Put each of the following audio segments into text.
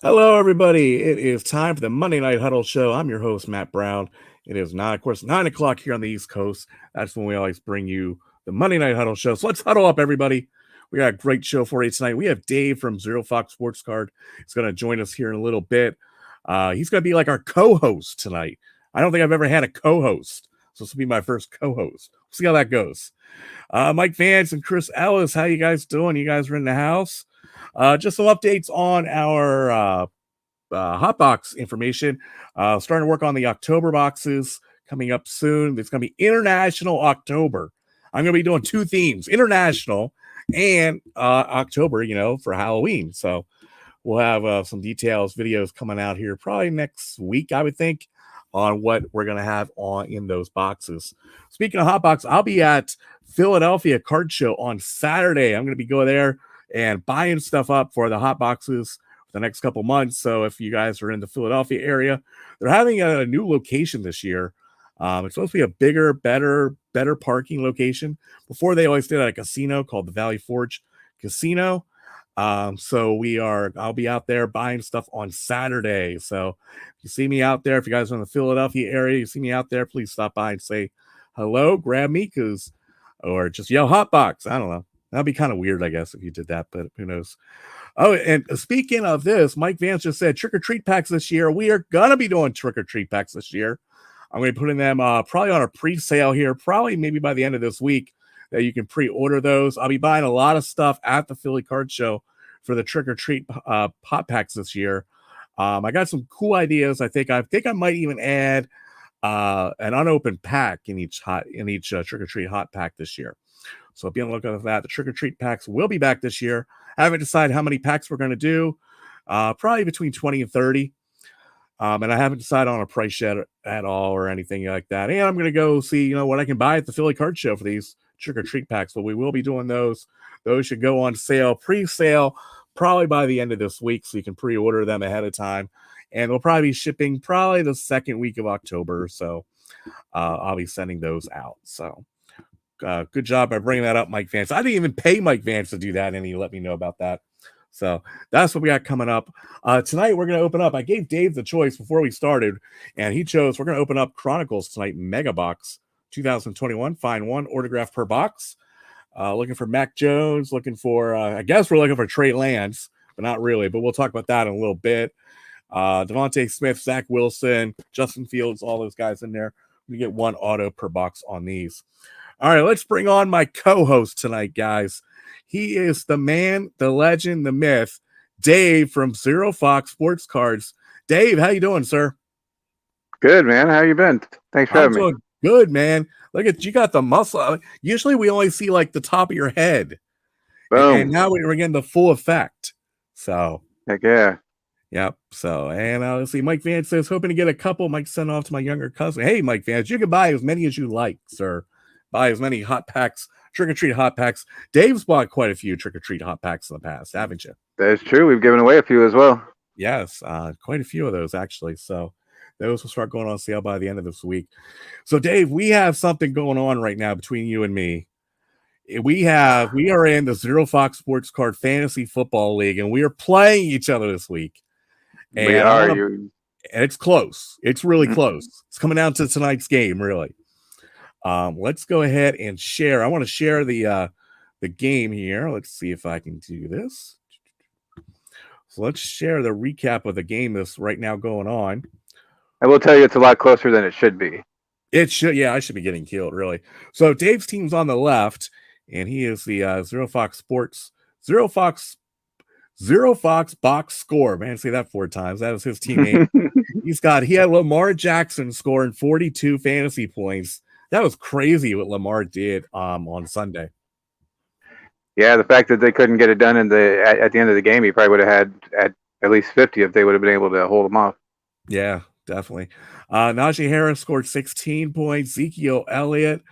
Hello, everybody. It is time for the Monday Night Huddle show. I'm your host, Matt Brown. It is of course, 9 o'clock here on the East Coast. That's when we always bring you the Monday Night Huddle show. So let's huddle up, everybody. We got a great show for you tonight. We have Dave from Zero Fox Sports Card. He's going to join us here in a little bit. He's going to be like our co-host tonight. I don't think I've ever had a co-host, so this will be my first co-host. We'll see how that goes. Mike Vance and Chris Ellis, how you guys doing? You guys are in the house. Just some updates on our Hotbox information. Starting to work on the October boxes coming up soon. It's going to be International October. I'm going to be doing two themes, International and October, for Halloween. So we'll have some details, videos coming out here probably next week, I would think, on what we're going to have on in those boxes. Speaking of Hotbox, I'll be at Philadelphia Card Show on Saturday. I'm going to be going there and buying stuff up for the hot boxes for the next couple months. So if you guys are in the Philadelphia area, they're having a new location this year. It's supposed to be a bigger, better parking location. Before they always did at a casino called the Valley Forge Casino. So I'll be out there buying stuff on Saturday. So if you see me out there, if you guys are in the Philadelphia area, you see me out there, please stop by and say hello, grab me, or just yell Hotbox. I don't know. That'd be kind of weird, I guess, if you did that, but who knows? Oh, and speaking of this, Mike Vance just said trick or treat packs this year. We are gonna be doing trick or treat packs this year. I'm going to be putting them probably on a pre-sale here, probably maybe by the end of this week that you can pre-order those. I'll be buying a lot of stuff at the Philly Card Show for the trick or treat hot packs this year. I got some cool ideas. I think I might even add an unopened pack in each trick or treat hot pack this year. So be on the lookout for that. The trick or treat packs will be back this year. I haven't decided how many packs we're going to do. Probably between 20 and 30. And I haven't decided on a price yet at all or anything like that. And I'm going to go see, what I can buy at the Philly Card Show for these trick or treat packs. But we will be doing those. Those should go on sale, pre-sale, probably by the end of this week. So you can pre-order them ahead of time. And they'll probably be shipping probably the second week of October. So I'll be sending those out. So good job by bringing that up, Mike Vance. I didn't even pay Mike Vance to do that, and he let me know about that. So that's what we got coming up. Tonight, we're going to open up. I gave Dave the choice before we started, and he chose we're going to open up Chronicles tonight, Mega Box 2021. Find one autograph per box. Looking for Mac Jones, looking for, I guess we're looking for Trey Lance, but not really. But we'll talk about that in a little bit. Devontae Smith, Zach Wilson, Justin Fields, all those guys in there. We get one auto per box on these. All right, let's bring on my co-host tonight, guys. He is the man, the legend, the myth, Dave from Zero Fox Sports Cards. Dave, how you doing, sir? Good, man. How you been? Thanks for having me. Good, man. Look at you, got the muscle. Usually we only see like the top of your head. Boom. And now we're getting the full effect. So heck yeah. Yep. So, and let's see. Mike Vance says, hoping to get a couple. Mike sent off to my younger cousin. Hey, Mike Vance, you can buy as many as you like, sir. Buy as many hot packs, trick-or-treat hot packs. Dave's bought quite a few trick-or-treat hot packs in the past, haven't you? That's true. We've given away a few as well. Yes, quite a few of those, actually. So those will start going on sale by the end of this week. So, Dave, we have something going on right now between you and me. We are in the Zero Fox Sports Card Fantasy Football League, and we are playing each other this week. And we are. And it's close. It's really close. It's coming down to tonight's game, really. Let's go ahead and share. I want to share the game here. Let's see if I can do this. So let's share the recap of the game that's right now going on. I will tell you it's a lot closer than it should be. It should, yeah, I should be getting killed, really. So Dave's team's on the left, and he is the Zero Fox Box Score. Man, say that 4 times. That was his teammate. He had Lamar Jackson scoring 42 fantasy points. That was crazy what Lamar did on Sunday. Yeah, the fact that they couldn't get it done at the end of the game, he probably would have had at least 50 if they would have been able to hold him off. Yeah, definitely. Najee Harris scored 16 points. Ezekiel Elliott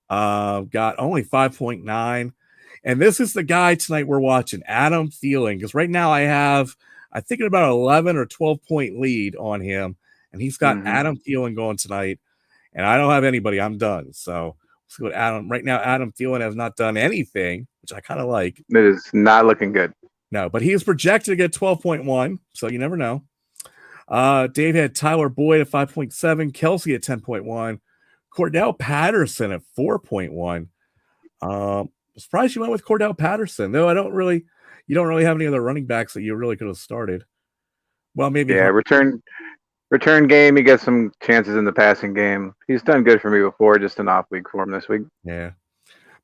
got only 5.9. And this is the guy tonight we're watching, Adam Thielen, because right now I think about 11 or 12 point lead on him, and he's got Adam Thielen going tonight. And I don't have anybody. I'm done. So let's see what Adam. Right now, Adam Thielen has not done anything, which I kind of like. It is not looking good. No, but he is projected to get 12.1, so you never know. Dave had Tyler Boyd at 5.7, Kelsey at 10.1, Cordell Patterson at 4.1. Surprised you went with Cordell Patterson, though. You don't really have any other running backs that you really could have started. Well, maybe. Yeah, return game. He gets some chances in the passing game. He's done good for me before. Just an off week for him this week. Yeah.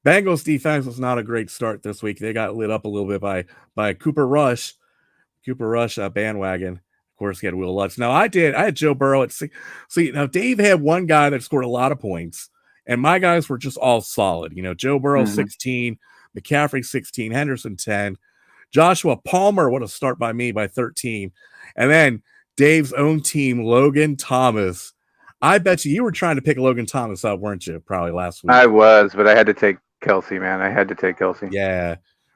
Bengals defense was not a great start this week. They got lit up a little bit by Cooper Rush. Bandwagon. Of course, he had Will Lutz. Now, I had Joe Burrow at 6. See, now Dave had one guy that scored a lot of points, and my guys were just all solid. Joe Burrow, 16, McCaffrey, 16, Henderson, 10. Joshua Palmer, what a start by me, by 13. And then Dave's own team, Logan Thomas. I bet you were trying to pick Logan Thomas up, weren't you? Probably last week. I was, but I had to take Kelsey, man. I had to take Kelsey. Yeah.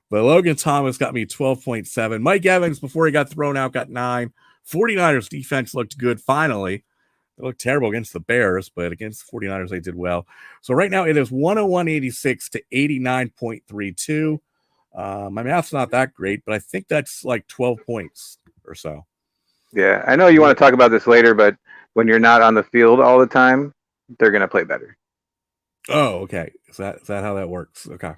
But Logan Thomas got me 12.7. Mike Evans, before he got thrown out, got 9. 49ers defense looked good finally. They looked terrible against the Bears, but against the 49ers, they did well. So right now it is 101.86 to 89.32. My math's not that great, but I think that's like 12 points or so. Yeah, I know you want to talk about this later, but when you're not on the field all the time, they're going to play better. Oh, okay. Is that how that works? Okay.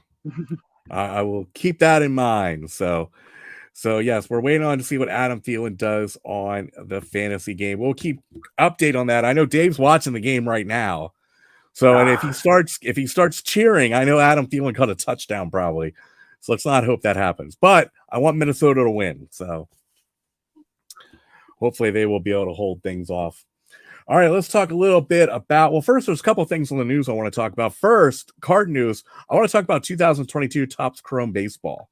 I will keep that in mind. So yes, we're waiting on to see what Adam Thielen does on the fantasy game. We'll keep update on that. I know Dave's watching the game right now. So, and if he starts cheering, I know Adam Thielen caught a touchdown probably. So let's not hope that happens. But I want Minnesota to win. So hopefully they will be able to hold things off. All right, let's talk a little bit about, well, first, there's a couple of things on the news I want to talk about. First, card news. I want to talk about 2022 Topps Chrome Baseball.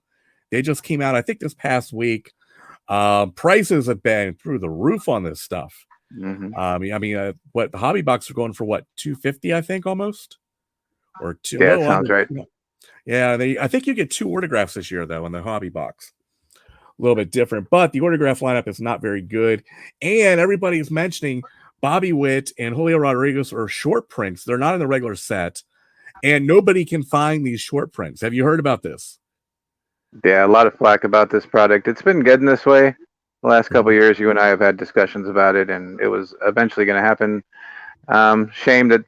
They just came out, I think, this past week. Prices have been through the roof on this stuff. Mm-hmm. What the hobby box are going for? What, $250? I think almost, or two. Yeah, sounds right. Yeah, I think you get 2 autographs this year though in the hobby box. A little bit different, but the autograph lineup is not very good, and everybody's mentioning Bobby Witt and Julio Rodriguez are short prints. They're not in the regular set, and nobody can find these short prints. Have you heard about this? Yeah, a lot of flack about this product. It's been getting this way the last couple of years. You and I have had discussions about it, and it was eventually going to happen. Shame that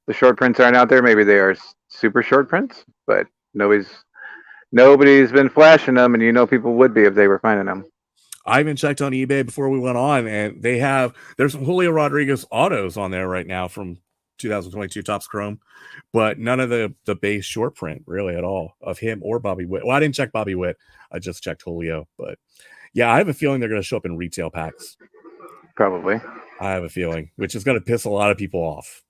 the short prints aren't out there. Maybe they are super short prints, but nobody's been flashing them, and people would be if they were finding them. I even checked on eBay before we went on, and there's some Julio Rodriguez autos on there right now from 2022 Topps Chrome, but none of the base short print really at all of him or Bobby Witt. Well, I didn't check Bobby Witt. I just checked Julio, but yeah, I have a feeling they're going to show up in retail packs. Probably. I have a feeling, which is going to piss a lot of people off.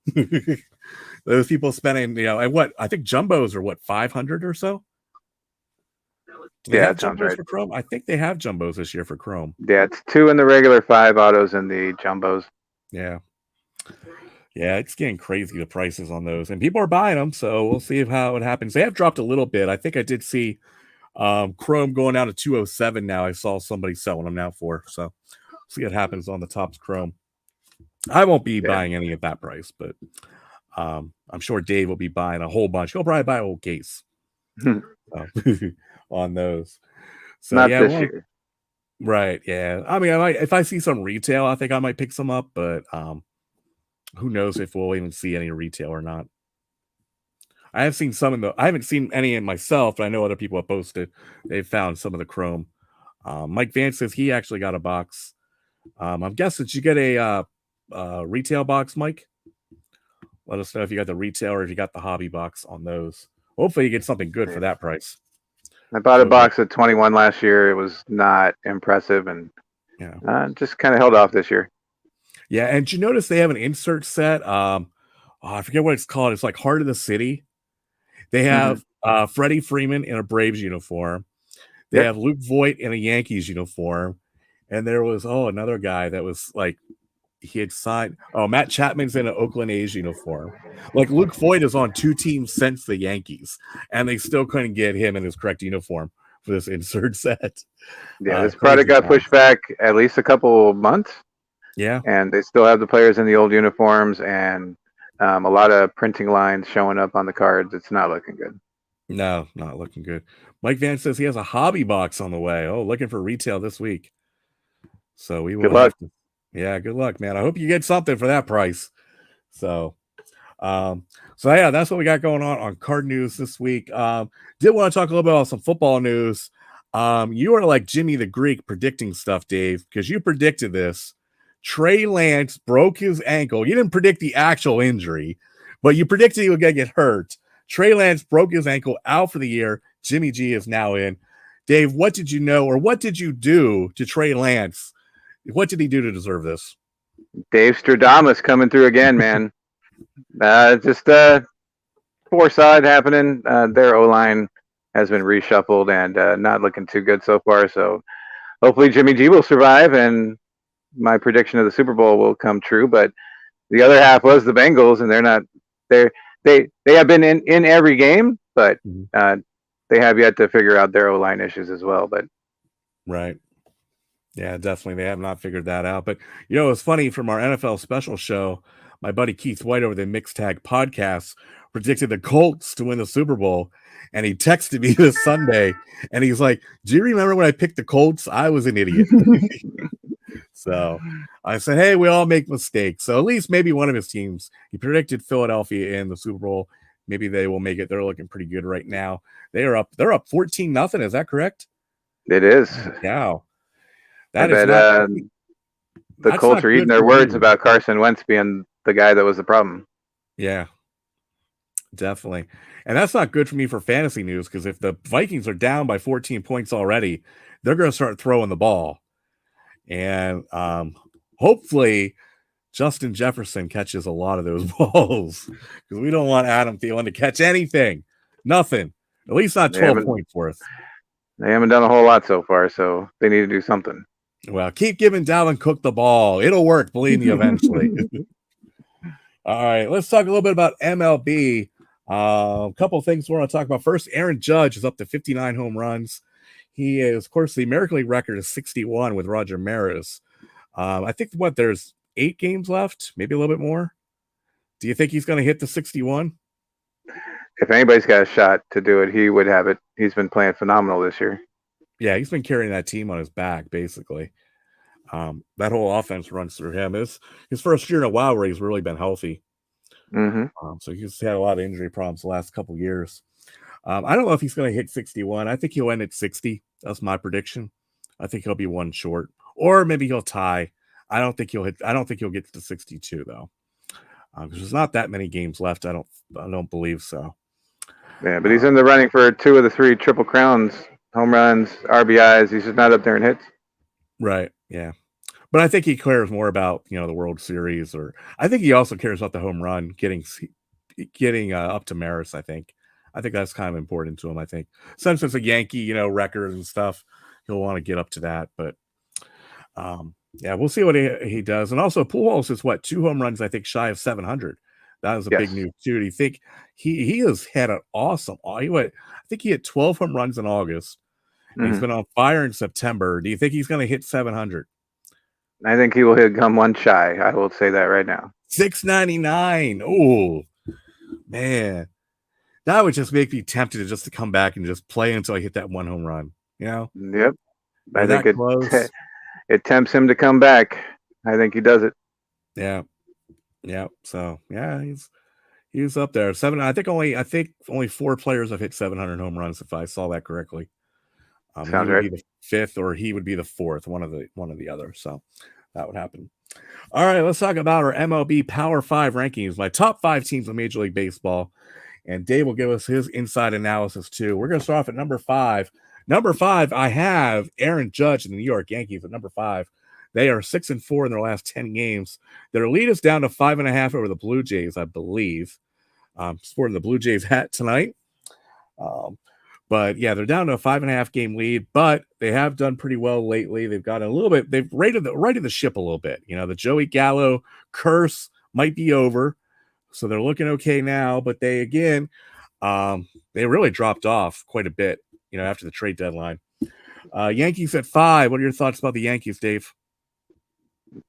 Those people spending, and what I think jumbos are 500 or so. Yeah, that sounds right. For Chrome? I think they have jumbos this year for Chrome. Yeah, it's 2 in the regular, 5 autos in the jumbos. Yeah. Yeah, it's getting crazy, the prices on those. And people are buying them, so we'll see how it happens. They have dropped a little bit. I think I did see Chrome going down to 207 now. I saw somebody selling them now for. So see what happens on the Topps Chrome. I won't be buying any at that price, but I'm sure Dave will be buying a whole bunch. He'll probably buy a whole case. On those. So not this year. Right, yeah. I mean, if I see some retail, I think I might pick some up, but who knows if we'll even see any retail or not. I have seen some I haven't seen any in myself, but I know other people have posted. They've found some of the Chrome. Mike Vance says he actually got a box. I'm guessing, did you get a retail box, Mike? Let us know if you got the retail or if you got the hobby box on those. Hopefully you get something good for that price. I bought a box at 21 last year. It was not impressive, and just kind of held off this year. Yeah, and did you notice they have an insert set? I forget what it's called. It's like Heart of the City. They have Freddie Freeman in a Braves uniform. They have Luke Voigt in a Yankees uniform. And there was, another guy that was like, he had signed. Oh, Matt Chapman's in an Oakland A's uniform. Like Luke Voigt is on 2 teams since the Yankees, and they still couldn't get him in his correct uniform for this insert set. Yeah, this product got pushed back at least a couple months. Yeah, and they still have the players in the old uniforms, and a lot of printing lines showing up on the cards. It's not looking good. No, not looking good. Mike Van says he has a hobby box on the way. Oh, looking for retail this week. So we Good will luck. have to. Yeah, good luck, man. I hope you get something for that price. So, um, so yeah, that's what we got going on card news this week. Did want to talk a little bit about some football news. You are like Jimmy the Greek predicting stuff, Dave, because you predicted this. Trey Lance broke his ankle. You didn't predict the actual injury, but you predicted he would get hurt. Trey Lance broke his ankle out for the year. Jimmy G is now in. Dave, what did you know or what did you do to Trey Lance? What did he do to deserve this? Dave Stradamus coming through again, man. Just foresight happening. Their O line has been reshuffled and not looking too good so far. So hopefully Jimmy G will survive and my prediction of the Super Bowl will come true. But the other half was the Bengals, and they're not. They have been in every game, but they have yet to figure out their O line issues as well. But right. Yeah, definitely. They have not figured that out. But, it's funny from our NFL special show, my buddy Keith White over the Mixed Tag podcast predicted the Colts to win the Super Bowl. And he texted me this Sunday and he's like, do you remember when I picked the Colts? I was an idiot. So I said, hey, we all make mistakes. So at least maybe one of his teams, he predicted Philadelphia in the Super Bowl. Maybe they will make it. They're looking pretty good right now. They're up 14-0. Is that correct? It is. Wow. I bet the Colts are eating their words about Carson Wentz being the guy that was the problem. Yeah, definitely. And that's not good for me for fantasy news because if the Vikings are down by 14 points already, they're going to start throwing the ball. And hopefully Justin Jefferson catches a lot of those balls because we don't want Adam Thielen to catch anything. Nothing. At least not 12 points worth. They haven't done a whole lot so far, so they need to do something. Well, keep giving Dalvin Cook the ball. It'll work, believe me, eventually. All right, let's talk a little bit about MLB. A couple of things we want to talk about. First, Aaron Judge is up to 59 home runs. He is, of course, the American League record is 61 with Roger Maris. I think there's 8 games left, maybe a little bit more. Do you think he's going to hit the 61? If anybody's got a shot to do it, he would have it. He's been playing phenomenal this year. Yeah, he's been carrying that team on his back, basically. That whole offense runs through him. It's his first year in a while where he's really been healthy. So he's had a lot of injury problems the last couple years. I don't know if he's going to hit 61. I think he'll end at 60. That's my prediction. I think he'll be one short, or maybe he'll tie. I don't think he'll get to 62 though, because there's not that many games left. I don't believe so. Yeah, but he's in the running for 2 of the 3 triple crowns. Home runs, RBIs. He's just not up there in hits. Right. Yeah. But I think he cares more about, the World Series, or I think he also cares about the home run, getting up to Maris. I think that's kind of important to him. I think since it's a Yankee, record and stuff, he'll want to get up to that. But yeah, we'll see what he does. And also Pujols is 2 home runs, I think, shy of 700. That was a big news too. Do you think he has had an awesome? I think he had 12 home runs in August. He's been on fire in September. Do you think he's going to hit 700? I think he will come one shy. I will say that right now. 699. Oh, man. That would just make me tempted to come back and just play until I hit that 1 home run. Yep. I think it tempts him to come back. I think he does it. Yeah. Yeah. So yeah, he's up there. I think only 4 players have hit 700 home runs, if I saw that correctly. Sounds he would right. be the 5th, or he would be the 4th, one of the other. So that would happen. All right, let's talk about our MLB Power 5 rankings. My top 5 teams in Major League Baseball, and Dave will give us his inside analysis too. We're going to start off at number 5. Number 5, I have Aaron Judge and the New York Yankees at number 5. They are 6-4 in their last 10 games. Their lead is down to 5.5 over the Blue Jays, I believe. Sporting the Blue Jays hat tonight. But yeah, they're down to a 5.5 game lead, but they have done pretty well lately. They've got a little bit, they've righted the ship a little bit. The Joey Gallo curse might be over. So they're looking okay now, but they really dropped off quite a bit, after the trade deadline. Yankees at 5. What are your thoughts about the Yankees, Dave?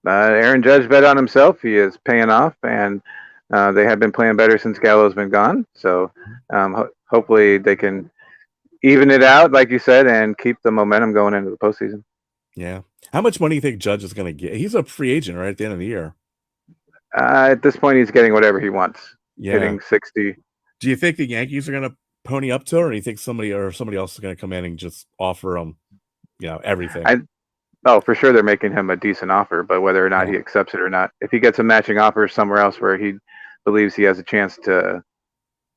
Aaron Judge bet on himself. He is paying off, and They have been playing better since Gallo's been gone. So hopefully they can even it out, like you said, and keep the momentum going into the postseason. Yeah. How much money do you think Judge is going to get? He's a free agent right at the end of the year. At this point, he's getting whatever he wants. Yeah. Hitting 60. Do you think the Yankees are going to pony up to it, or do you think somebody else is going to come in and just offer him, everything? For sure they're making him a decent offer, but whether or not he accepts it or not, if he gets a matching offer somewhere else where he believes he has a chance to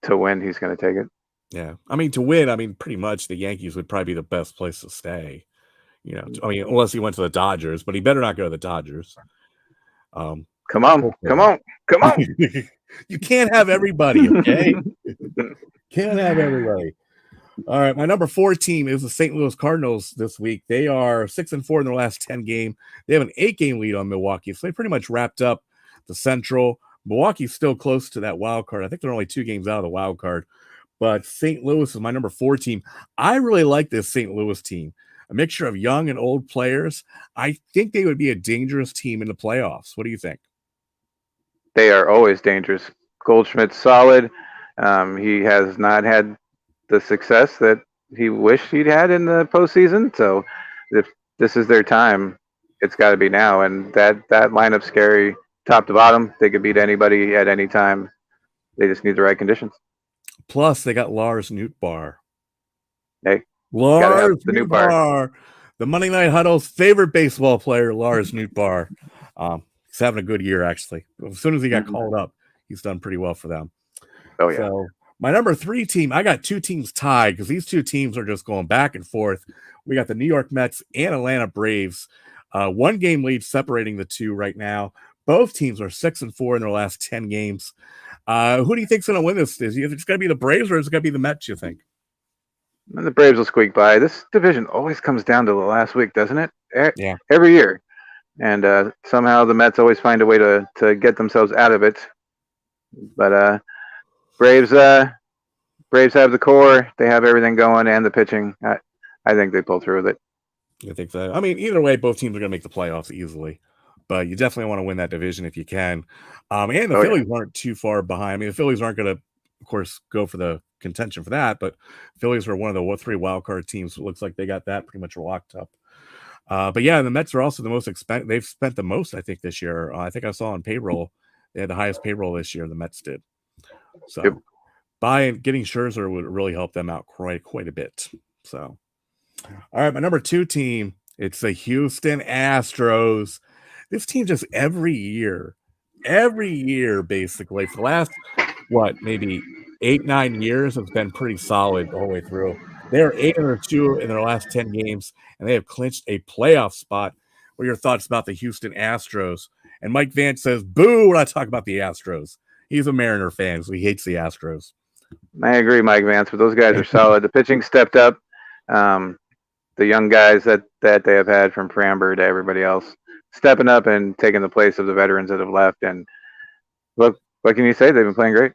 win, he's going to take it. Yeah. I mean, to win, pretty much the Yankees would probably be the best place to stay. Unless he went to the Dodgers, but he better not go to the Dodgers. Come on. You can't have everybody, okay? Can't have everybody. All right, my number 4 team is the St. Louis Cardinals this week. They are 6-4 in their last 10 games. They have an 8-game lead on Milwaukee, so they pretty much wrapped up the Central. Milwaukee's still close to that wild card. I think they're only 2 games out of the wild card, but St. Louis is my number 4 team. I really like this St. Louis team. A mixture of young and old players. I think they would be a dangerous team in the playoffs. What do you think? They are always dangerous. Goldschmidt's solid. He has not had the success that he wished he'd had in the postseason. So if this is their time, it's got to be now. And that lineup's scary, top to bottom. They could beat anybody at any time. They just need the right conditions. Plus, they got Lars Nootbaar. Hey, Lars Nootbaar, the Monday Night Huddle's favorite baseball player, Lars Nootbaar. He's having a good year, actually. As soon as he got called up, he's done pretty well for them. Oh, yeah. So my number 3 team, I got 2 teams tied because these 2 teams are just going back and forth. We got the New York Mets and Atlanta Braves. 1-game lead separating the 2 right now. Both teams are 6-4 in their last 10 games. Who do you think's going to win this? Is it going to be the Braves or is it going to be the Mets, you think? The Braves will squeak by. This division always comes down to the last week, doesn't it? Yeah. Every year. And somehow the Mets always find a way to get themselves out of it. But Braves have the core. They have everything going and the pitching. I think they pull through with it. I think so. Either way, both teams are going to make the playoffs easily. But you definitely want to win that division if you can. And the Phillies aren't too far behind. The Phillies aren't going to, of course, go for the contention for that. But Phillies are one of the 3 wildcard teams. It looks like they got that pretty much locked up. But yeah, the Mets are also the most expensive. They've spent the most, I think, this year. I think I saw on payroll, they had the highest payroll this year. The Mets did. So getting Scherzer would really help them out quite a bit. So, all right, my number 2 team, it's the Houston Astros. This team just every year, basically for the last maybe 8-9 years, has been pretty solid the whole way through. They are 8-2 in their last 10 games, and they have clinched a playoff spot. What are your thoughts about the Houston Astros? And Mike Vance says, boo, when I talk about the Astros. He's a Mariner fan, so he hates the Astros. I agree, Mike Vance, but those guys are solid. The pitching stepped up. The young guys that they have had from Framber to everybody else stepping up and taking the place of the veterans that have left. And look, what can you say? They've been playing great.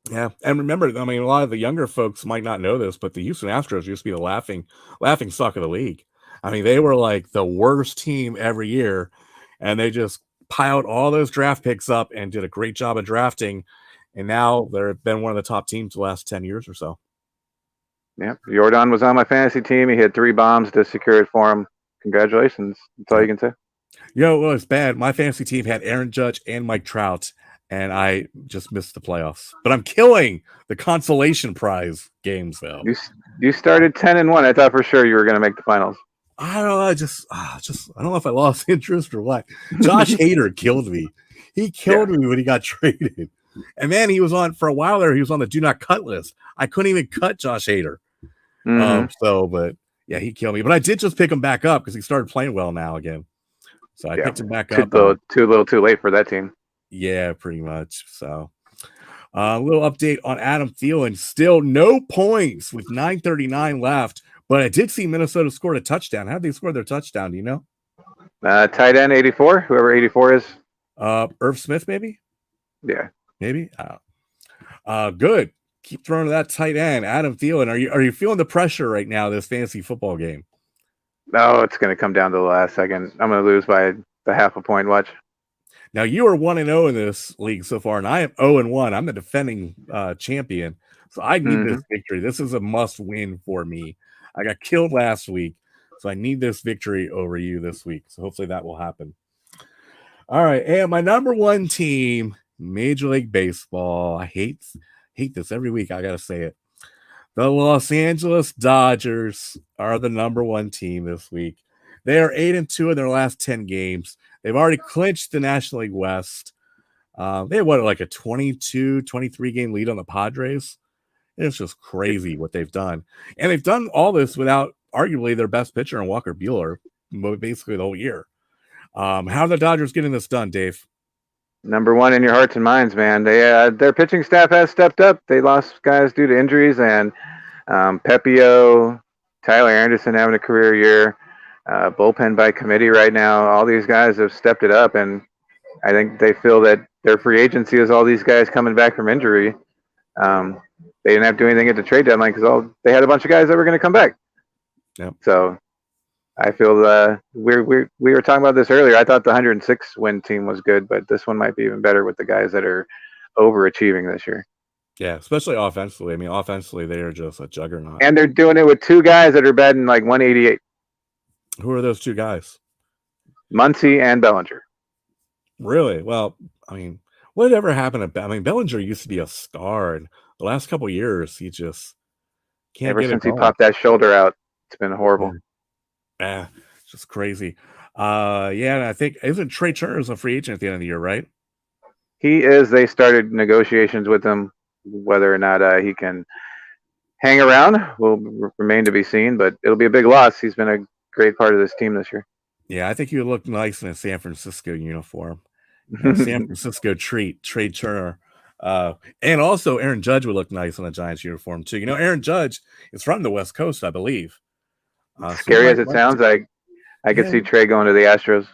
Yeah, and remember, a lot of the younger folks might not know this, but the Houston Astros used to be the laughing stock of the league. They were like the worst team every year, and they just piled all those draft picks up and did a great job of drafting, and now they've been one of the top teams the last 10 years or so. Yeah, Jordan was on my fantasy team. He hit 3 bombs to secure it for him. Congratulations. That's all you can say. Well, it's bad. My fantasy team had Aaron Judge and Mike Trout, and I just missed the playoffs. But I'm killing the consolation prize games, though. You started 10-1. I thought for sure you were going to make the finals. I don't know. I don't know if I lost interest or what. Josh Hader killed me. He killed me when he got traded. And man, he was on for a while there. He was on the do not cut list. I couldn't even cut Josh Hader. But yeah, he killed me. But I did just pick him back up because he started playing well now again. So I picked him back up. Too late for that team. Yeah, pretty much. So a little update on Adam Thielen. Still no points with 9:39 left. But I did see Minnesota scored a touchdown. How did they score their touchdown? Do you know? Tight end 84, whoever 84 is. Irv Smith, maybe? Yeah. Maybe? Good. Keep throwing to that tight end. Adam Thielen, are you feeling the pressure right now, this fantasy football game? No, it's going to come down to the last second. I'm going to lose by the half a point. Watch. Now you are 1-0 in this league so far, and I am 0-1. I'm the defending champion, so I need this victory. This is a must-win for me. I got killed last week, so I need this victory over you this week. So hopefully that will happen. All right, and my number one team, Major League Baseball. I hate this every week. I gotta say it. The Los Angeles Dodgers are the number one team this week. They are 8-2 in their last 10 games. They've already clinched the National League West. They had like a 22, 23 game lead on the Padres. It's just crazy what they've done. And they've done all this without arguably their best pitcher in Walker Buehler, basically the whole year. How are the Dodgers getting this done, Dave? Number one in your hearts and minds, man. Their pitching staff has stepped up. They lost guys due to injuries, and Pepio, Tyler Anderson having a career year, bullpen by committee right now. All these guys have stepped it up, and I think they feel that their free agency is all these guys coming back from injury. They didn't have to do anything at the trade deadline because they had a bunch of guys that were going to come back. Yep. So I feel we were talking about this earlier. I thought the 106 win team was good, but this one might be even better with the guys that are overachieving this year. Yeah, especially offensively. I mean, offensively, they are just a juggernaut. And they're doing it with two guys that are batting like 188. Who are those two guys? Muncy and Bellinger. Really? Well, I mean, what ever happened to Bellinger used to be a star, and the last couple of years, he just can't Ever get since it he popped that shoulder out, it's been horrible. Just crazy. And I think, isn't Trey Turner's a free agent at the end of the year, right? He is. They started negotiations with him. Whether or not he can hang around will remain to be seen, but it'll be a big loss. He's been a great part of this team this year. Yeah, I think he would look nice in a San Francisco uniform. San Francisco treat, Trey Turner. And also Aaron Judge would look nice in a Giants uniform too. Aaron Judge is from the West Coast, I believe. Scary as it sounds, I could see Trey going to the Astros.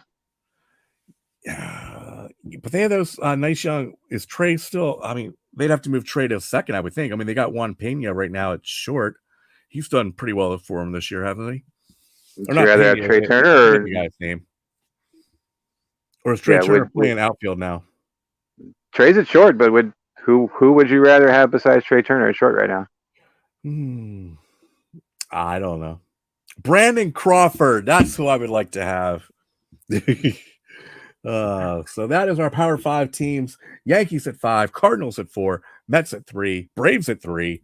But they have those nice young. Is Trey still? I mean, they'd have to move Trey to second, I would think. I mean, they got Juan Pena right now at short. He's done pretty well for him this year, haven't they? Would you rather have Trey Turner or the guy's name? Or is Trey Turner playing outfield now? Trey's at short, but who would you rather have besides Trey Turner at short right now? I don't know. Brandon Crawford. That's who I would like to have. So that is our Power 5 teams. Yankees at 5, Cardinals at 4, Mets at 3, Braves at 3,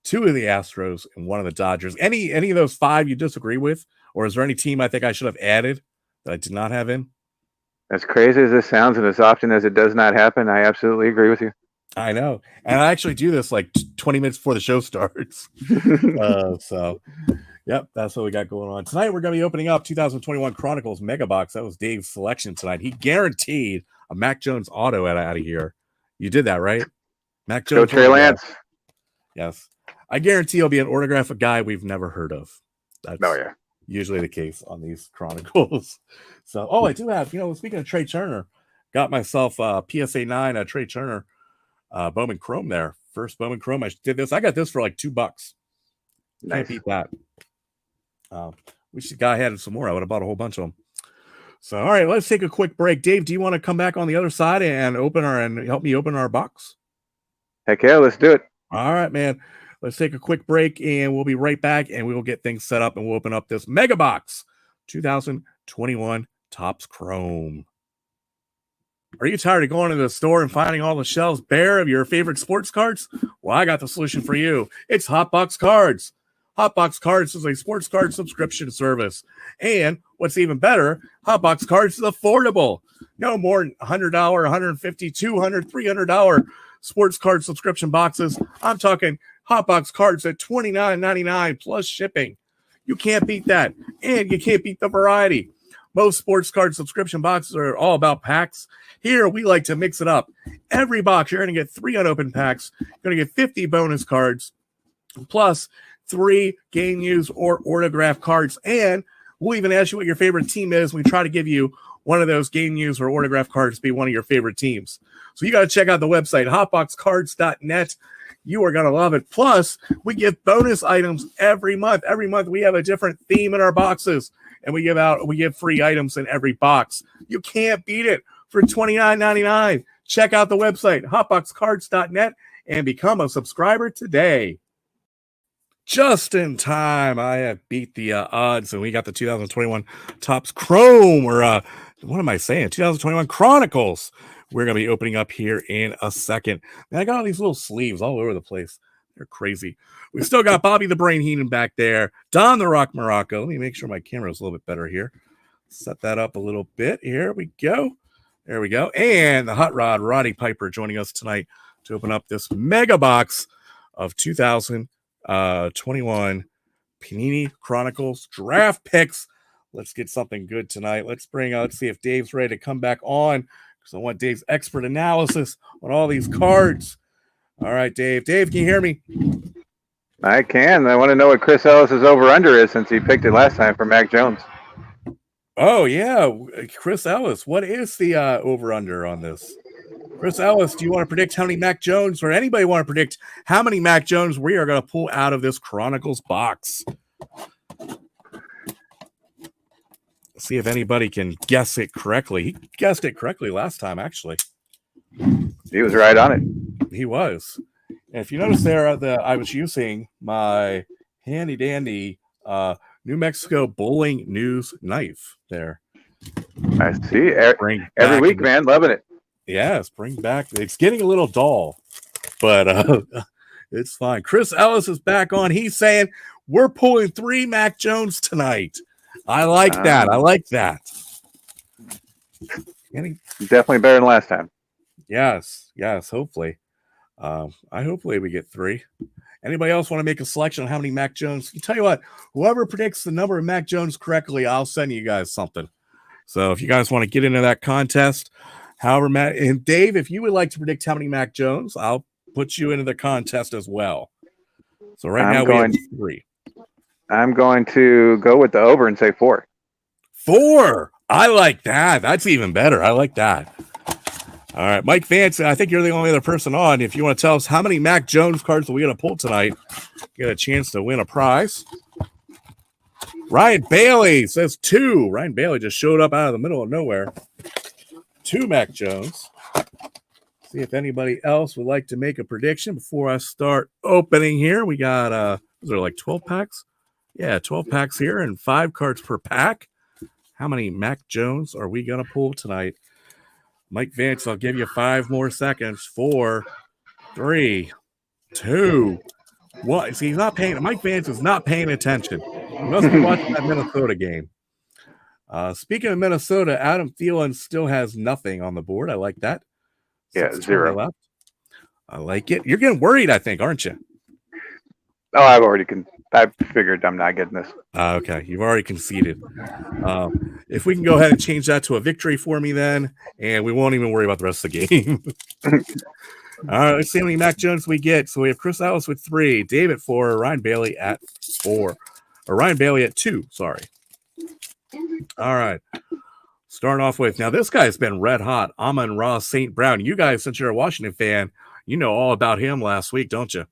2 of the Astros, and 1 of the Dodgers. Any of those 5 you disagree with? Or is there any team I think I should have added that I did not have in? As crazy as this sounds and as often as it does not happen, I absolutely agree with you. I know. And I actually do this like 20 minutes before the show starts. So, yep, that's what we got going on. Tonight, we're going to be opening up 2021 Chronicles Mega Box. That was Dave's selection tonight. He guaranteed a Mac Jones auto out of here. You did that, right? Mac Jones. Go Trey Lance. Yes. I guarantee he'll be an autograph a guy we've never heard of. That's usually the case on these Chronicles. So, I do have, speaking of Trey Turner, got myself PSA 9 Trey Turner Bowman Chrome there. First Bowman Chrome. I did this. I got this for like $2. Nice. Can't beat that. We should go ahead and some more. I would have bought a whole bunch of them. So, all right, let's take a quick break. Dave, do you want to come back on the other side and help me open our box? Heck yeah, let's do it. All right, man. Let's take a quick break, and we'll be right back, and we will get things set up, and we'll open up this Mega Box 2021 Topps Chrome. Are you tired of going to the store and finding all the shelves bare of your favorite sports cards? Well, I got the solution for you. It's Hotbox Cards. Hotbox Cards is a sports card subscription service. And what's even better, Hotbox Cards is affordable. No more than $100, $150, $200, $300 sports card subscription boxes. I'm talking Hotbox Cards at $29.99 plus shipping. You can't beat that. And you can't beat the variety. Most sports card subscription boxes are all about packs. Here, we like to mix it up. Every box, you're going to get 3 unopened packs. You're going to get 50 bonus cards, plus 3 game use or autograph cards. And we'll even ask you what your favorite team is. We try to give you one of those game use or autograph cards to be one of your favorite teams. So you got to check out the website, hotboxcards.net. You are going to love it. Plus, we give bonus items every month. Every month, we have a different theme in our boxes. And we give free items in every box. You can't beat it. for $29.99. Check out the website, hotboxcards.net, and become a subscriber today. Just in time, I have beat the odds, and we got the 2021 Topps Chrome, or what am I saying? 2021 Chronicles. We're going to be opening up here in a second. And I got all these little sleeves all over the place. They're crazy. We still got Bobby the Brain Heenan back there. Don the Rock Morocco. Let me make sure my camera is a little bit better here. Set that up a little bit. Here we go. There we go. And the Hot Rod, Roddy Piper, joining us tonight to open up this mega box of 2021 Panini Chronicles draft picks. Let's get something good tonight. Let's see if Dave's ready to come back on, because I want Dave's expert analysis on all these cards. All right, Dave. Dave, can you hear me? I can. I want to know what Chris Ellis's over-under is, since he picked it last time for Mac Jones. Oh, yeah. Chris Ellis. What is the over-under on this? Chris Ellis, do you want to predict how many Mac Jones, or anybody want to predict how many Mac Jones we are going to pull out of this Chronicles box? See if anybody can guess it correctly. He guessed it correctly last time, actually. He was right on it. He was. And if you notice there, I was using my handy-dandy New Mexico Bowling News knife there. I see. Every week, man. Loving it. Yes, bring back. It's getting a little dull, but it's fine. Chris Ellis is back on. He's saying we're pulling 3 Mac Jones tonight. I like that. I like that. Definitely better than last time. Yes, hopefully. Hopefully we get 3. Anybody else want to make a selection on how many Mac Jones? I'll tell you what, whoever predicts the number of Mac Jones correctly, I'll send you guys something. So if you guys want to get into that contest, however, Matt and Dave, if you would like to predict how many Mac Jones, I'll put you into the contest as well. So now we have 3. I'm going to go with the over and say 4. 4. I like that. That's even better. I like that. All right, Mike Vance, I think you're the only other person on. If you want to tell us how many Mac Jones cards are we going to pull tonight, get a chance to win a prize. Ryan Bailey says 2. Ryan Bailey just showed up out of the middle of nowhere. 2 Mac Jones. See if anybody else would like to make a prediction before I start opening here. We got, is there like 12 packs? Yeah, 12 packs here and 5 cards per pack. How many Mac Jones are we going to pull tonight? Mike Vance, I'll give you 5 more seconds. 4, 3, 2, 1. See, he's not paying. Mike Vance is not paying attention. He must be watching that Minnesota game. Speaking of Minnesota, Adam Thielen still has nothing on the board. I like that. Yeah, 0 left. I like it. You're getting worried, I think, aren't you? Oh, I figured I'm not getting this. Okay, you've already conceded. If we can go ahead and change that to a victory for me then, and we won't even worry about the rest of the game. All right, let's see how many Mac Jones we get. So we have Chris Ellis with 3, Dave at 4, Ryan Bailey at 4. Or Ryan Bailey at 2, sorry. All right. Starting off with, now this guy's been red hot. Amon-Ra St. Brown. You guys, since you're a Washington fan, you know all about him last week, don't you?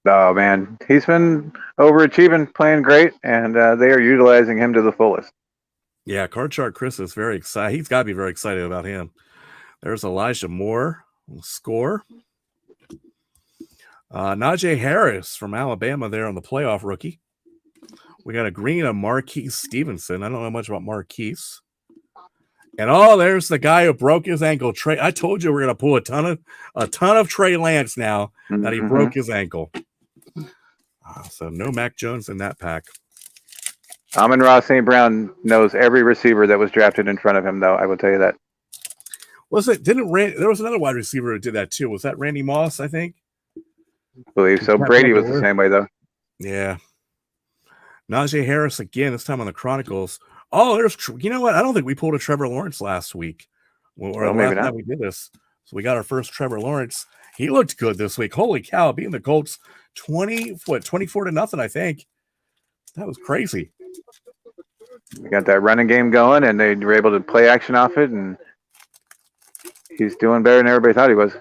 Oh, man. He's been overachieving, playing great, and they are utilizing him to the fullest. Yeah, Card Chart Chris is very excited. He's got to be very excited about him. There's Elijah Moore. Score. Najee Harris from Alabama there on the playoff rookie. We got a green of Marquise Stevenson. I don't know much about Marquise. And there's the guy who broke his ankle. Trey, I told you we're going to pull a ton of Trey Lance now that he broke his ankle. So no Mac Jones in that pack. Amon-Ra St. Brown knows every receiver that was drafted in front of him, though. I will tell you that. There was another wide receiver who did that too. Was that Randy Moss, I think? I believe so. Brady was the same way, though. Yeah. Najee Harris again, this time on the Chronicles. You know what? I don't think we pulled a Trevor Lawrence last week. Or last time we did this. So we got our first Trevor Lawrence. He looked good this week. Holy cow, beating the Colts 24-0, I think. That was crazy. We got that running game going, and they were able to play action off it, and he's doing better than everybody thought he was.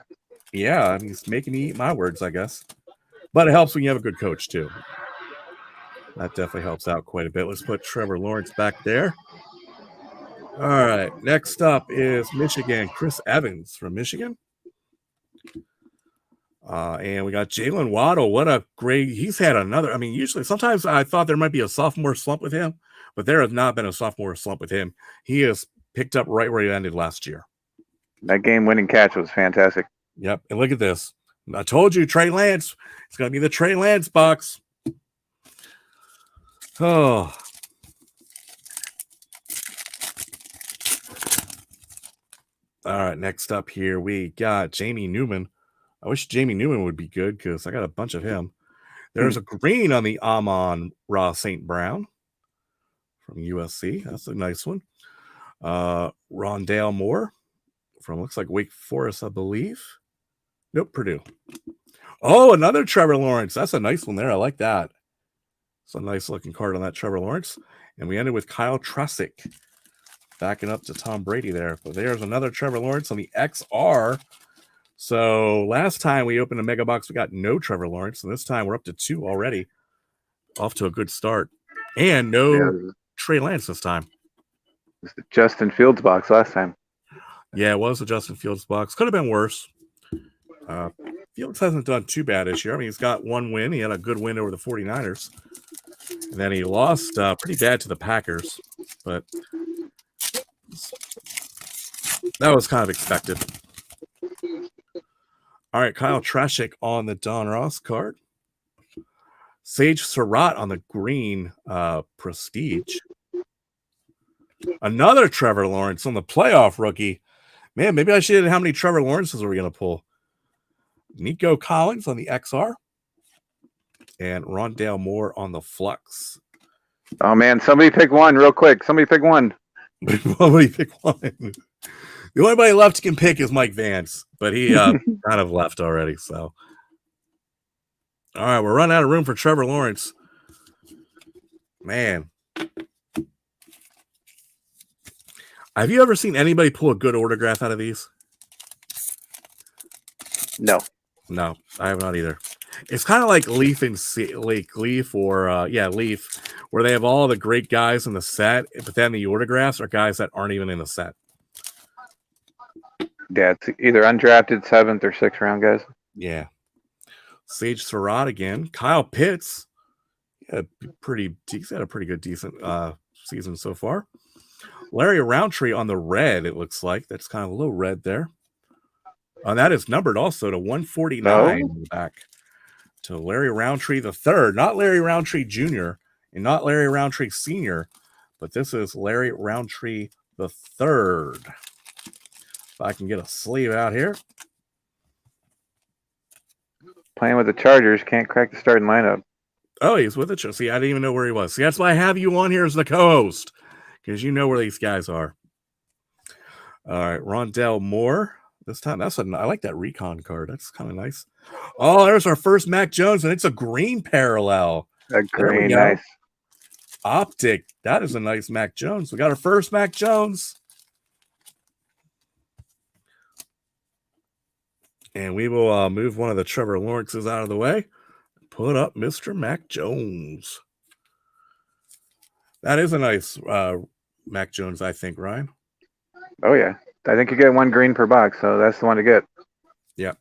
Yeah, he's making me eat my words, I guess. But it helps when you have a good coach, too. That definitely helps out quite a bit. Let's put Trevor Lawrence back there. All right. Next up is Michigan. Chris Evans from Michigan. And we got Jalen Waddle. What a great, he's had another. I mean, usually, sometimes I thought there might be a sophomore slump with him, but there has not been a sophomore slump with him. He has picked up right where he ended last year. That game-winning catch was fantastic. Yep. And look at this. I told you, Trey Lance. It's going to be the Trey Lance box. Oh. All right. Next up here, we got Jamie Newman. I wish Jamie Newman would be good because I got a bunch of him. There's a green on the Amon-Ra St. Brown from USC. That's a nice one. Rondale Moore from, looks like Wake Forest, I believe. Nope, Purdue. Oh, another Trevor Lawrence. That's a nice one there. I like that. It's a nice looking card on that Trevor Lawrence. And we ended with Kyle Trask backing up to Tom Brady there. But there's another Trevor Lawrence on the XR. So last time we opened a mega box, we got no Trevor Lawrence. And this time we're up to 2 already. Off to a good start. And no Trey Lance this time. It was the Justin Fields box last time. Yeah, it was the Justin Fields box. Could have been worse. Fields hasn't done too bad this year. I mean, he's got 1 win. He had a good win over the 49ers. And then he lost pretty bad to the Packers. But that was kind of expected. All right, Kyle Trask on the Don Ross card. Sage Surratt on the green Prestige. Another Trevor Lawrence on the playoff rookie. Man, maybe I should have how many Trevor Lawrences are we going to pull. Nico Collins on the XR. And Rondale Moore on the Flux. Oh, man. Somebody pick one real quick. Somebody pick one. Somebody pick one. The only body left can pick is Mike Vance, but he kind of left already. So, all right, we're running out of room for Trevor Lawrence. Man. Have you ever seen anybody pull a good autograph out of these? No. No, I have not either. It's kind of like Leaf and Leaf or Leaf, where they have all the great guys in the set, but then the autographs are guys that aren't even in the set. Yeah, it's either undrafted 7th or 6th round guys. Yeah. Sage Surratt again. Kyle Pitts. He's had a pretty decent season so far. Larry Roundtree on the red, it looks like. That's kind of a little red there. And that is numbered also to 149 in the back. To Larry Roundtree the third. Not Larry Roundtree Jr. and not Larry Roundtree Sr., but this is Larry Roundtree the third. If I can get a sleeve out here. Playing with the Chargers, can't crack the starting lineup. Oh, he's with the Chargers. See, I didn't even know where he was. See, that's why I have you on here as the co-host, because you know where these guys are. All right, Rondale Moore. This time, I like that recon card. That's kind of nice. Oh, there's our first Mac Jones, and it's a green parallel. A green, nice. Optic. That is a nice Mac Jones. We got our first Mac Jones. And we will move one of the Trevor Lawrences out of the way. Put up Mr. Mac Jones. That is a nice Mac Jones, I think, Ryan. Oh, yeah. I think you get 1 green per box, so that's the one to get. Yep.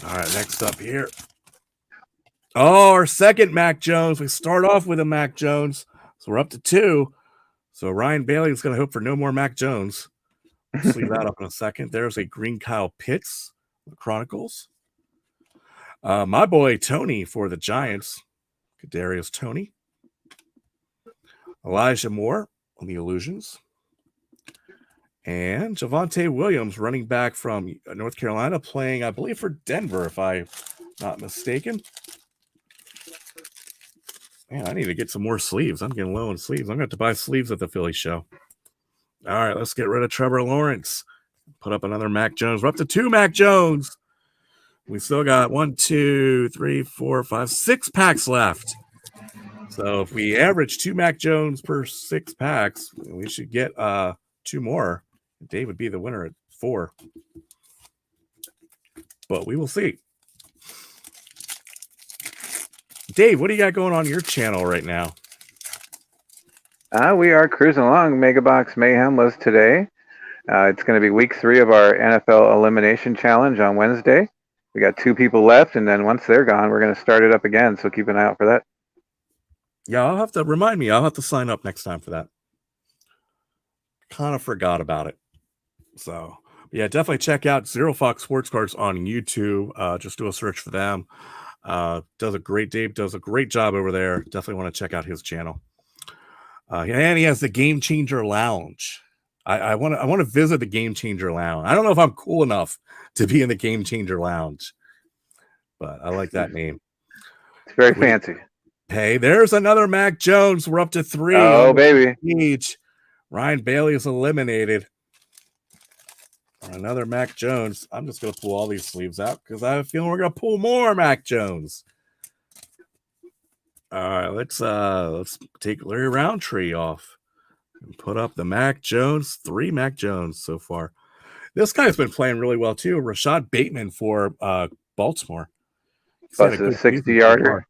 All right, next up here. Oh, our second Mac Jones. We start off with a Mac Jones, so we're up to 2. So Ryan Bailey is going to hope for no more Mac Jones. We'll sleeve that up in a second. There's a green Kyle Pitts, the Chronicles. My boy Tony for the Giants. Kadarius Toney. Elijah Moore on the Illusions. And Javonte Williams, running back from North Carolina, playing, I believe, for Denver, if I'm not mistaken. Man, I need to get some more sleeves. I'm getting low on sleeves. I'm going to have to buy sleeves at the Philly show. All right, let's get rid of Trevor Lawrence. Put up another Mac Jones. We're up to 2 Mac Jones. We still got 1, 2, 3, 4, 5, 6 packs left. So if we average 2 Mac Jones per 6 packs, we should get 2 more. Dave would be the winner at 4. But we will see. Dave, what do you got going on your channel right now? We are cruising along. Megabox Mayhem was today. It's going to be week 3 of our NFL Elimination Challenge on Wednesday. We got 2 people left, and then once they're gone, we're going to start it up again. So keep an eye out for that. Yeah, I'll have to remind me. I'll have to sign up next time for that. Kind of forgot about it. So, yeah, definitely check out Zero Fox Sports Cards on YouTube. Just do a search for them. Dave does a great job over there. Definitely want to check out his channel. And he has the Game Changer Lounge. I want to visit the Game Changer Lounge. I don't know if I'm cool enough to be in the Game Changer Lounge, but I like that name. It's very fancy. Hey, there's another Mac Jones. We're up to 3. Oh, baby. Each. Ryan Bailey is eliminated. Another Mac Jones. I'm just going to pull all these sleeves out because I have a feeling we're going to pull more Mac Jones. All right, let's take Larry Roundtree off and put up the Mac Jones. 3 Mac Jones so far. This guy's been playing really well too. Rashad Bateman for Baltimore. Plus a 60-yarder.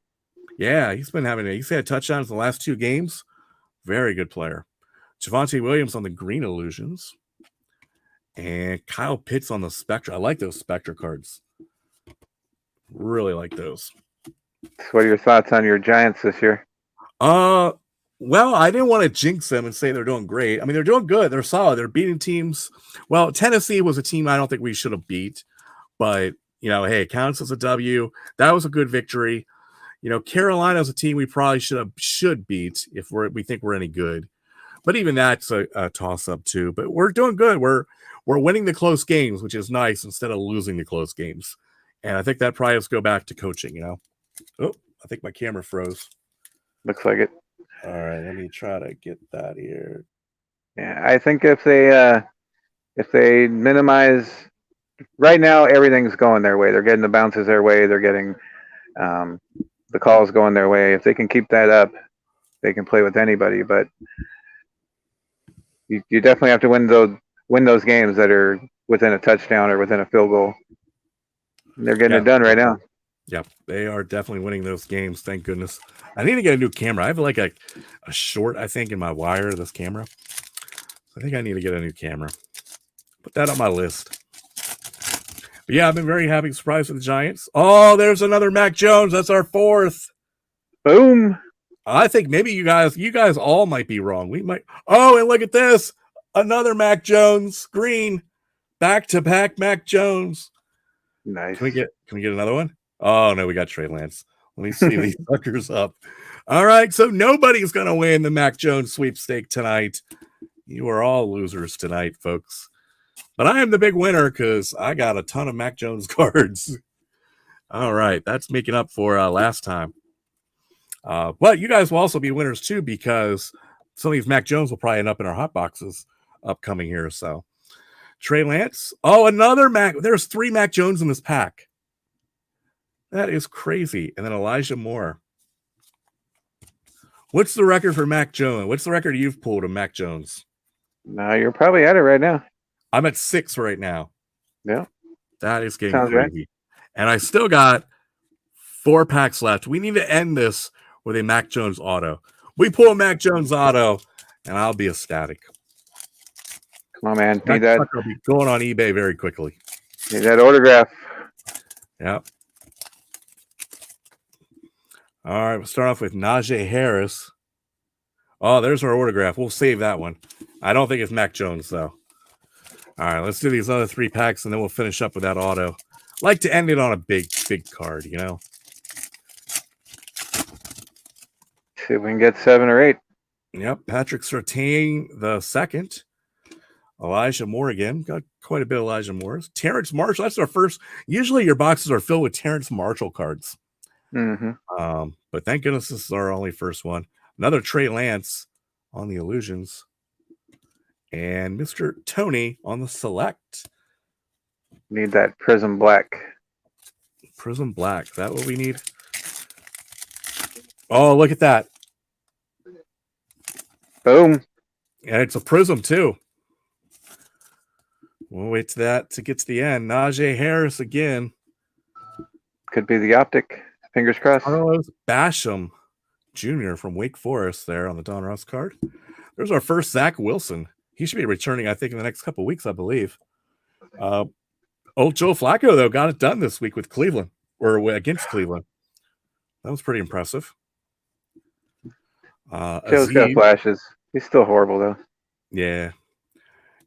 Yeah, he's had touchdowns in the last 2 games. Very good player. Javonte Williams on the Green Illusions. And Kyle Pitts on the Spectra. I like those Spectra cards. Really like those. What are your thoughts on your Giants this year? Well, I didn't want to jinx them and say they're doing great. I mean, they're doing good. They're solid. They're beating teams. Well, Tennessee was a team I don't think we should have beat. But, hey, it counts as a W. That was a good victory. Carolina's a team we probably should beat if we think we're any good. But even that's a toss-up too. But we're doing good. We're winning the close games, which is nice, instead of losing the close games. And I think that probably has to go back to coaching, Oh, I think my camera froze. Looks like it. All right, let me try to get that here. Yeah, I think if they minimize, right now everything's going their way. They're getting the bounces their way. They're getting the calls going their way. If they can keep that up, they can play with anybody. But you definitely have to win those games that are within a touchdown or within a field goal. And they're getting it done right now. Yeah, they are definitely winning those games. Thank goodness. I need to get a new camera. I have like a short, I think, in my wire of this camera. I think I need to get a new camera. Put that on my list. But yeah, I've been very happy, surprised with the Giants. Oh, there's another Mac Jones. That's our 4th. Boom. I think maybe you guys all might be wrong. We might. Oh, and look at this. Another Mac Jones green. Back-to-back Mac Jones. Nice. Can we get another one? Oh, no, we got Trey Lance. Let me see these suckers up. All right, so nobody's going to win the Mac Jones sweepstake tonight. You are all losers tonight, folks. But I am the big winner because I got a ton of Mac Jones cards. All right, that's making up for last time. But you guys will also be winners too, because some of these Mac Jones will probably end up in our hot boxes upcoming here. So Trey Lance. Oh, another Mac. There's 3 Mac Jones in this pack. That is crazy. And then Elijah Moore. What's the record for Mac Jones? What's the record you've pulled of Mac Jones? No, you're probably at it right now. I'm at 6 right now. Yeah. That is getting Sounds crazy. right. And I still got 4 packs left. We need to end this with a Mac Jones auto. We pull a Mac Jones auto, and I'll be ecstatic. Come on, man. Need that. I'll be going on eBay very quickly. Need that autograph. Yep. All right, we'll start off with Najee Harris. Oh, there's our autograph. We'll save that one. I don't think it's Mac Jones, though. All right, let's do these other 3 packs, and then we'll finish up with that auto. Like to end it on a big card, See if we can get 7 or 8. Yep, Patrick Surtain the 2nd. Elijah Moore again. Got quite a bit of Elijah Moores. Terrence Marshall. That's our first. Usually your boxes are filled with Terrence Marshall cards. Mm-hmm. But thank goodness this is our only first one. Another Trey Lance on the Illusions. And Mr. Tony on the Select. Need that Prism Black. Prism Black. Is that what we need? Oh, look at that. Boom. And it's a Prism, too. We'll wait to that to get to the end. Najee Harris again. Could be the optic. Fingers crossed. Carlos Basham Jr. from Wake Forest there on the Don Ross card. There's our first Zach Wilson. He should be returning, I think, in the next couple of weeks, I believe. Old Joe Flacco, though, got it done this week with Cleveland, or against Cleveland. That was pretty impressive. Joe's got flashes. He's still horrible, though. Yeah.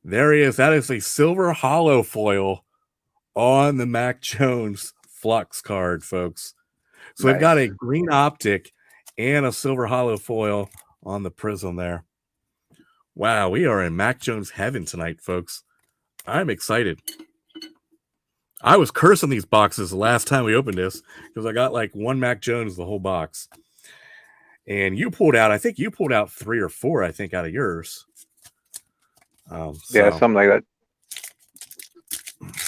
There he is. That is a silver hollow foil on the Mac Jones Flux card, folks. So Nice. we've got a green optic and a silver hollow foil on the prism there. Wow, we are in Mac Jones heaven tonight, folks. I'm excited. I was cursing these boxes the last time we opened this because I got like one Mac Jones the whole box. And you pulled out, I think you pulled out 3 or 4, I think, out of yours. Yeah, something like that.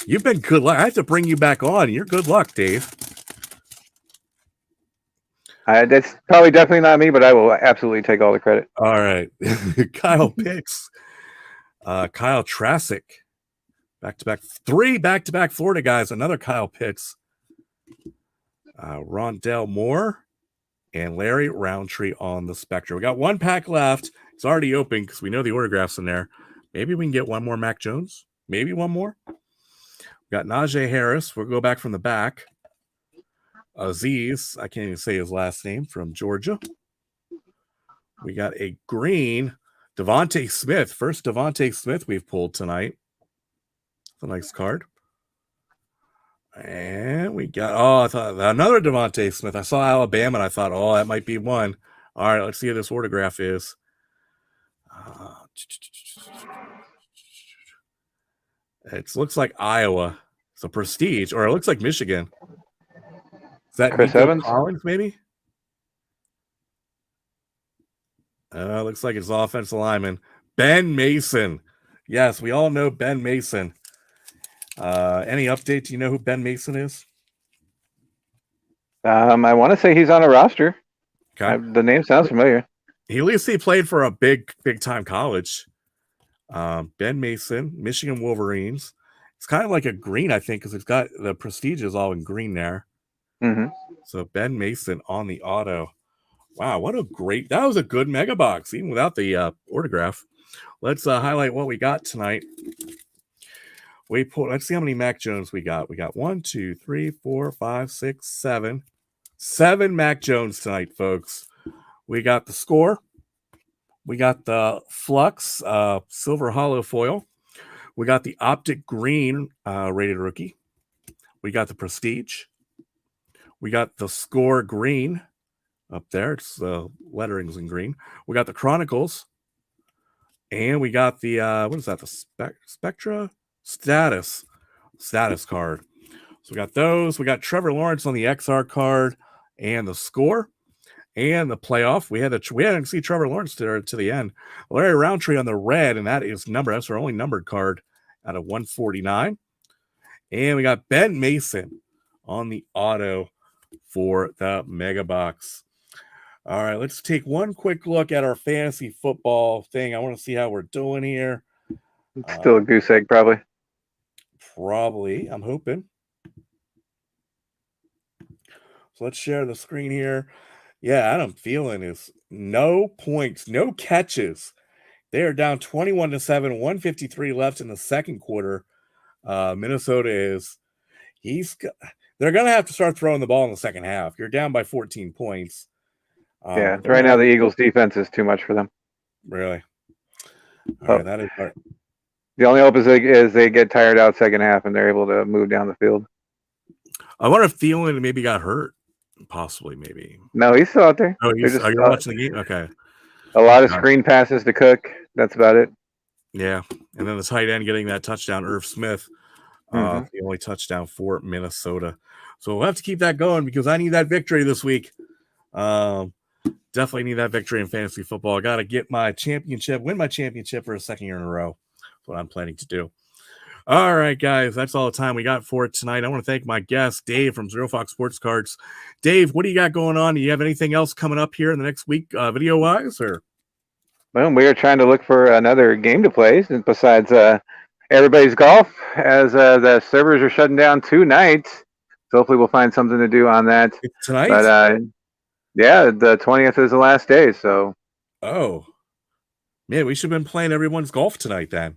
You've been good luck. I have to bring you back on. You're good luck, Dave. That's probably definitely not me, but I will absolutely take all the credit. All right. Kyle Pitts. Kyle Trassick. Back-to-back. 3 back-to-back Florida guys. Another Kyle Pitts. Rondell Moore. And Larry Roundtree on the Spectre. We got 1 pack left. It's already open because we know the autographs in there. Maybe we can get 1 more Mac Jones. Maybe 1 more. We got Najee Harris. We'll go back from the back. Aziz, I can't even say his last name, from Georgia. We got a green Devontae Smith. First Devontae Smith we've pulled tonight. It's a nice card. And we got, I thought another Devontae Smith. I saw Alabama and I thought, that might be one. All right, let's see what this autograph is. It looks like Iowa. It's a Prestige, or it looks like Michigan. Is that Chris Evans? Collins, maybe? Looks like it's offensive lineman. Ben Mason. Yes, we all know Ben Mason. Any update? Do you know who Ben Mason is? I want to say he's on a roster. Okay. The name sounds familiar. At least he played for a big time college. Ben Mason, Michigan Wolverines. It's kind of like a green, I think, because it's got the Prestige is all in green there. Mm-hmm. So Ben Mason on the auto. Wow, that was a good mega box, even without the autograph. Let's highlight what we got tonight. Let's see how many Mac Jones we got. We got 1, 2, 3, 4, 5, 6, 7. 7 Mac Jones tonight, folks. We got the score. We got the Flux silver hollow foil. We got the optic green rated rookie. We got the Prestige. We got the score green up there. It's the lettering's in green. We got the Chronicles. And we got the, what is that? The Spectra status card. So we got those. We got Trevor Lawrence on the XR card and the score and the playoff. We hadn't seen Trevor Lawrence to the end. Larry Roundtree on the red, and that is numbered. That's our only numbered card out of 149. And we got Ben Mason on the auto for the mega box. All right, let's take one quick look at our fantasy football thing. I want to see how we're doing here. It's still a goose egg, probably. Probably, I'm hoping. So let's share the screen here. Yeah, Adam Thielen is no points, no catches. They are down 21-7, 153 left in the second quarter. Minnesota they're going to have to start throwing the ball in the second half. You're down by 14 points. Right now the Eagles' defense is too much for them. Really? All right, that is hard. The only hope is they get tired out second half and they're able to move down the field. I wonder if Thielen maybe got hurt. Possibly, maybe. No, he's still out there. Oh, you're watching the game? Okay. A lot of screen passes to Cook. That's about it. Yeah. And then the tight end getting that touchdown, Irv Smith. The only touchdown for Minnesota. So we'll have to keep that going because I need that victory this week. Definitely need that victory in fantasy football. I got to get my championship, win my championship for a second year in a row. That's what I'm planning to do. All right, guys, that's all the time we got for it tonight. I want to thank my guest, Dave from Zero Fox Sports Cards. Dave, what do you got going on? Do you have anything else coming up here in the next week, video-wise? Or? Well, we are trying to look for another game to play besides everybody's golf, as the servers are shutting down tonight. So hopefully we'll find something to do on that. Tonight? But Yeah, the 20th is the last day, so. Oh, man, we should have been playing everyone's golf tonight then.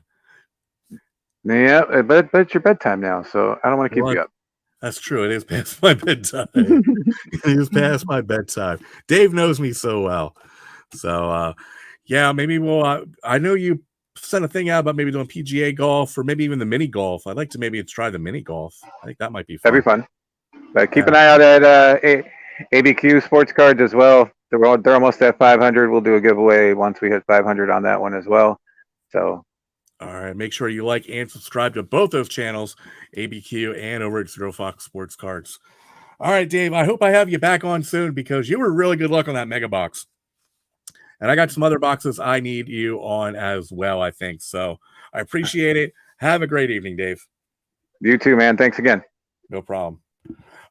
Yeah, but it's your bedtime now, so I don't want to keep Well, you up. that's true. It is past my bedtime. It is past my bedtime. Dave knows me so well. So, yeah, maybe I know you sent a thing out about maybe doing PGA golf or maybe even the mini golf. I'd like to maybe try the mini golf. I think that might be That'd fun. be fun. But keep Yeah. an eye out at ABQ Sports Cards as well. They're almost at 500. We'll do a giveaway once we hit 500 on that one as well. So. All right. Make sure you like and subscribe to both those channels, ABQ and over at Zero Fox Sports Cards. All right, Dave. I hope I have you back on soon because you were really good luck on that mega box. And I got some other boxes I need you on as well, I think. So I appreciate it. Have a great evening, Dave. You too, man. Thanks again. No problem.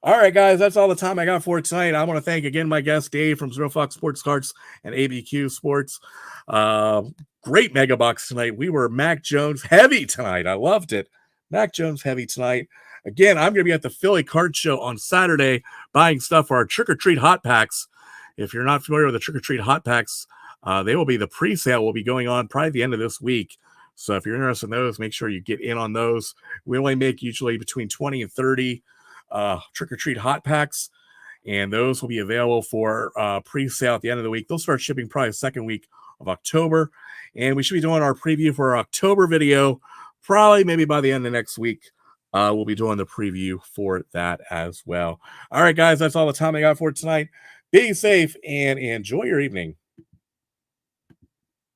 All right, guys, that's all the time I got for tonight. I want to thank again my guest, Dave from Zero Fox Sports Cards and ABQ Sports. Great mega box tonight. We were Mac Jones heavy tonight. I loved it. Mac Jones heavy tonight. Again, I'm going to be at the Philly Card Show on Saturday buying stuff for our Trick or Treat Hot Packs. If you're not familiar with the Trick or Treat Hot Packs, they will be the pre-sale will be going on probably the end of this week. So if you're interested in those, make sure you get in on those. We only make usually between 20 and 30 trick-or-treat hot packs, and those will be available for pre-sale at the end of the week. They'll start shipping probably the second week of October, and we should be doing our preview for our October video probably maybe by the end of next week. We'll be doing the preview for that as well. All right, guys, that's all the time I got for tonight. Be safe and enjoy your evening.